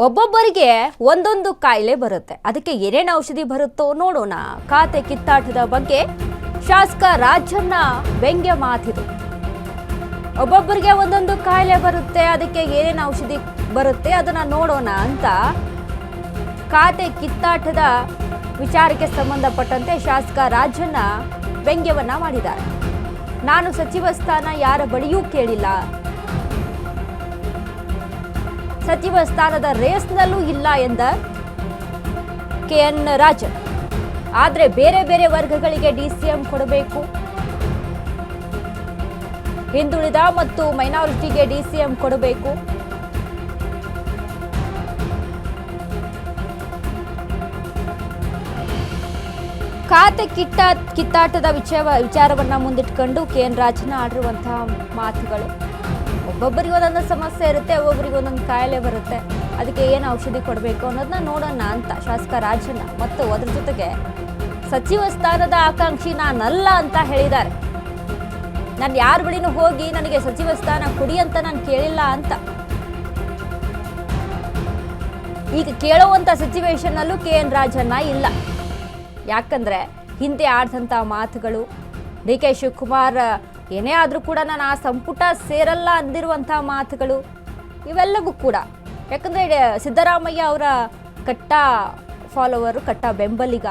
ಒಬ್ಬೊಬ್ಬರಿಗೆ ಒಂದೊಂದು ಕಾಯಿಲೆ ಬರುತ್ತೆ. ಅದಕ್ಕೆ ಏನೇನು ಔಷಧಿ ಬರುತ್ತೋ ನೋಡೋಣ. ಖಾತೆ ಕಿತ್ತಾಟದ ಬಗ್ಗೆ ಶಾಸಕ ರಾಜಣ್ಣ ವ್ಯಂಗ್ಯ ಮಾತಿದು. ಒಬ್ಬೊಬ್ಬರಿಗೆ ಒಂದೊಂದು ಕಾಯಿಲೆ ಬರುತ್ತೆ, ಅದಕ್ಕೆ ಏನೇನು ಔಷಧಿ ಬರುತ್ತೆ ಅದನ್ನ ನೋಡೋಣ ಅಂತ ಖಾತೆ ಕಿತ್ತಾಟದ ವಿಚಾರಕ್ಕೆ ಸಂಬಂಧಪಟ್ಟಂತೆ ಶಾಸಕ ರಾಜಣ್ಣ ವ್ಯಂಗ್ಯವನ್ನ ಮಾಡಿದ್ದಾರೆ. ನಾನು ಸಚಿವ ಸ್ಥಾನ ಯಾರ ಬಳಿಯೂ ಕೇಳಿಲ್ಲ, ಸಚಿವ ಸ್ಥಾನದ ರೇಸ್ನಲ್ಲೂ ಇಲ್ಲ ಎಂದ KN ರಾಜನ್. ಆದರೆ ಬೇರೆ ಬೇರೆ ವರ್ಗಗಳಿಗೆ DCM ಕೊಡಬೇಕು, ಹಿಂದುಳಿದ ಮತ್ತು ಮೈನಾರಿಟಿಗೆ DCM ಕೊಡಬೇಕು, ಖಾತೆ ಕಿತ್ತಾಟದ ವಿಚಾರವನ್ನ ಮುಂದಿಟ್ಕೊಂಡು KN ರಾಜನ್ ಆಡಿರುವಂತಹ ಮಾತುಗಳು. ಒಬ್ಬೊಬ್ಬರಿಗೆ ಒಂದೊಂದು ಸಮಸ್ಯೆ ಇರುತ್ತೆ, ಒಬ್ಬೊಬ್ಬರಿಗೆ ಒಂದೊಂದು ಕಾಯಿಲೆ ಬರುತ್ತೆ, ಅದಕ್ಕೆ ಏನು ಔಷಧಿ ಕೊಡಬೇಕು ಅನ್ನೋದನ್ನ ನೋಡೋಣ ಅಂತ ಶಾಸಕ ರಾಜಣ್ಣ ಮತ್ತು ಅದರ ಜೊತೆಗೆ ಸಚಿವ ಸ್ಥಾನದ ಆಕಾಂಕ್ಷಿ ನಾನಲ್ಲ ಅಂತ ಹೇಳಿದ್ದಾರೆ. ನಾನು ಯಾರ ಬಳಿನೂ ಹೋಗಿ ನನಗೆ ಸಚಿವ ಸ್ಥಾನ ಕೊಡಿ ಅಂತ ನಾನು ಕೇಳಿಲ್ಲ ಅಂತ. ಈಗ ಕೇಳುವಂತ ಸಿಚುವೇಶನ್ ಅಲ್ಲೂ KN ರಾಜಣ್ಣ ಇಲ್ಲ. ಯಾಕಂದ್ರೆ ಹಿಂದೆ ಆಡ್ದಂಥ ಮಾತುಗಳು, DK ಶಿವಕುಮಾರ್ ಏನೇ ಆದರೂ ಕೂಡ ನಾನು ಆ ಸಂಪುಟ ಸೇರಲ್ಲ ಅಂದಿರುವಂಥ ಮಾತುಗಳು ಇವೆಲ್ಲವೂ ಕೂಡ, ಯಾಕಂದರೆ ಸಿದ್ದರಾಮಯ್ಯ ಅವರ ಕಟ್ಟ ಫಾಲೋವರು, ಕಟ್ಟ ಬೆಂಬಲಿಗ.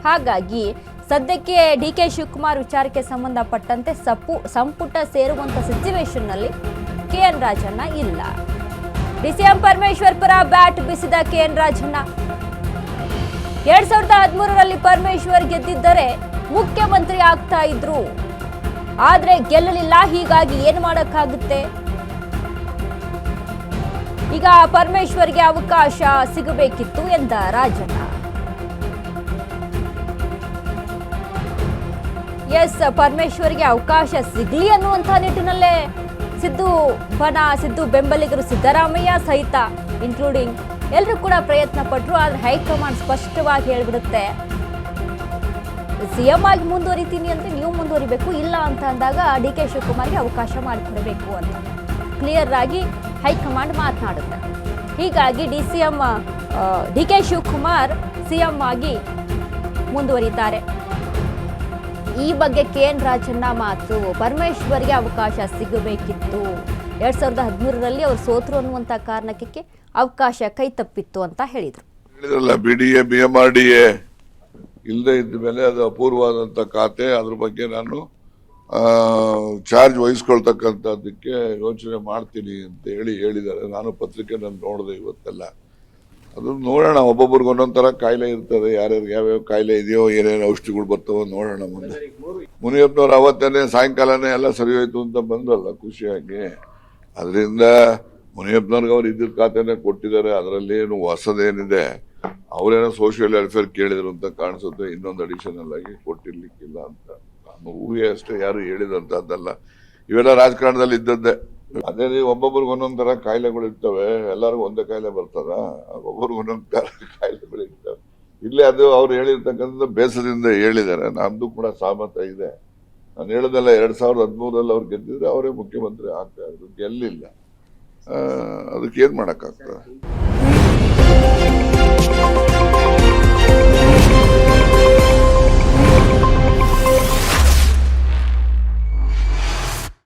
ಹಾಗಾಗಿ ಸದ್ಯಕ್ಕೆ DK ಶಿವಕುಮಾರ್ ವಿಚಾರಕ್ಕೆ ಸಂಬಂಧಪಟ್ಟಂತೆ ಸಂಪುಟ ಸೇರುವಂಥ ಸಿಚುವೇಶನ್ನಲ್ಲಿ KN ರಾಜಣ್ಣ ಇಲ್ಲ. DCM ಪರಮೇಶ್ವರ್ ಪರ ಬ್ಯಾಟ್ ಬೀಸಿದ KN ರಾಜಣ್ಣ. 2013ರಲ್ಲಿ ಪರಮೇಶ್ವರ್ ಗೆದ್ದಿದ್ದರೆ ಮುಖ್ಯಮಂತ್ರಿ ಆಗ್ತಾ ಇದ್ರು, ಆದ್ರೆ ಗೆಲ್ಲಲಿಲ್ಲ. ಹೀಗಾಗಿ ಏನು ಮಾಡಕ್ಕಾಗುತ್ತೆ? ಈಗ ಪರಮೇಶ್ವರ್ಗೆ ಅವಕಾಶ ಸಿಗಬೇಕಿತ್ತು ಎಂದ ರಾಜಣ್ಣ. ಪರಮೇಶ್ವರ್ಗೆ ಅವಕಾಶ ಸಿಗ್ಲಿ ಅನ್ನುವಂಥ ನಿಟ್ಟಿನಲ್ಲೇ ಸಿದ್ದು ಬೆಂಬಲಿಗರು, ಸಿದ್ದರಾಮಯ್ಯ ಸಹಿತ ಇನ್ಕ್ಲೂಡಿಂಗ್ ಎಲ್ಲರೂ ಕೂಡ ಪ್ರಯತ್ನ ಪಟ್ಟರು. ಆದ್ರೆ ಹೈಕಮಾಂಡ್ ಸ್ಪಷ್ಟವಾಗಿ ಹೇಳ್ಬಿಡುತ್ತೆ, CM ಆಗಿ ಮುಂದುವರಿತೀನಿ ಅಂದ್ರೆ ನೀವು ಮುಂದುವರಿಬೇಕು, ಇಲ್ಲ ಅಂತ ಅಂದಾಗ DK ಶಿವಕುಮಾರ್ಗೆ ಅವಕಾಶ ಮಾಡಿಕೊಡಬೇಕು ಅಂತ ಕ್ಲಿಯರ್ ಆಗಿ ಹೈಕಮಾಂಡ್ ಮಾತನಾಡುತ್ತೆ. ಹೀಗಾಗಿ DK ಶಿವಕುಮಾರ್ CM ಆಗಿ ಮುಂದುವರಿತಾರೆ. ಈ ಬಗ್ಗೆ KN ರಾಜಣ್ಣ ಮಾತು, ಪರಮೇಶ್ವರ್ಗೆ ಅವಕಾಶ ಸಿಗಬೇಕಿತ್ತು, 2013ರಲ್ಲಿ ಅವರು ಸೋತರು ಅನ್ನುವಂಥ ಕಾರಣಕ್ಕೆ ಅವಕಾಶ ಕೈ ತಪ್ಪಿತ್ತು ಅಂತ ಹೇಳಿದ್ರು. BDA BMRDA ಇಲ್ಲದೆ ಇದ್ದ ಮೇಲೆ ಅದು ಅಪೂರ್ವವಾದಂಥ ಖಾತೆ, ಅದ್ರ ಬಗ್ಗೆ ನಾನು ಚಾರ್ಜ್ ವಹಿಸ್ಕೊಳ್ತಕ್ಕಂಥದ್ದಕ್ಕೆ ಯೋಚನೆ ಮಾಡ್ತೀನಿ ಅಂತ ಹೇಳಿದ್ದಾರೆ. ನಾನು ಪತ್ರಿಕೆ ನಾನು ನೋಡಿದೆ ಇವತ್ತೆಲ್ಲ. ಅದು ನೋಡೋಣ, ಒಬ್ಬೊಬ್ರಿಗೆ ಒಂದೊಂದು ಥರ ಕಾಯಿಲೆ ಇರ್ತದೆ, ಯಾರ್ಯಾರಿಗೆ ಯಾವ್ಯಾವ ಕಾಯಿಲೆ ಇದೆಯೋ, ಏನೇನು ಔಷಧಿಗಳು ಬರ್ತಾವೋ ನೋಡೋಣ. ಮುಂದೆ ಮುನಿಯಪ್ಪನವ್ರು ಅವತ್ತೇನೆ ಸಾಯಂಕಾಲನೇ ಎಲ್ಲ ಸರಿ ಹೋಯ್ತು ಅಂತ ಬಂದ್ರಲ್ಲ ಖುಷಿಯಾಗಿ. ಅದರಿಂದ ಮುನಿಯಪ್ಪನವ್ರಿಗೆ ಅವ್ರು ಇದ್ದಿದ್ದ ಖಾತೆನೇ ಕೊಟ್ಟಿದ್ದಾರೆ, ಅದರಲ್ಲಿ ಏನು ಹೊಸದೇನಿದೆ, ಅವರೇನೋ ಸೋಷಿಯಲ್ ವೆಲ್ಫೇರ್ ಕೇಳಿದ್ರು ಅಂತ ಕಾಣಿಸುತ್ತೆ, ಇನ್ನೊಂದು ಅಡಿಷನಲ್ ಆಗಿ ಕೊಟ್ಟಿರ್ಲಿಕ್ಕಿಲ್ಲ ಅಂತ ನಾನು ಊಹೆ ಅಷ್ಟೇ, ಯಾರು ಹೇಳಿದಂತದ್ದಲ್ಲ. ಇವೆಲ್ಲ ರಾಜಕಾರಣದಲ್ಲಿ ಇದ್ದದ್ದೇ. ಅದೇ ಒಬ್ಬೊಬ್ರಿಗೆ ಒಂದೊಂದ್ ತರ ಕಾಯಿಲೆಗಳು ಇರ್ತವೆ, ಎಲ್ಲರಿಗೂ ಒಂದೇ ಕಾಯಿಲೆ ಬರ್ತದ? ಒಬ್ಬೊಬ್ರಿಗೆ ಒಂದೊಂದ್ ಕಾಯಿಲೆಗಳು ಇರ್ತವೆ. ಇಲ್ಲೇ ಅದು ಅವ್ರು ಹೇಳಿರ್ತಕ್ಕಂಥ ಬೇಸರದಿಂದ ಹೇಳಿದ್ದಾರೆ, ನಮ್ದು ಕೂಡ ಸಹಮತ ಇದೆ. ನಾನು ಹೇಳೋದಲ್ಲ, 2013ರಲ್ಲಿ ಅವ್ರು ಗೆದ್ದಿದ್ರೆ ಅವರೇ ಮುಖ್ಯಮಂತ್ರಿ ಆಗ್ತಾ ಇದ್ರು, ಗೆಲ್ಲಿಲ್ಲ. ಅದಕ್ಕೆ ಏನ್ ಮಾಡಕ್ಕಾಗ್ತದೆ?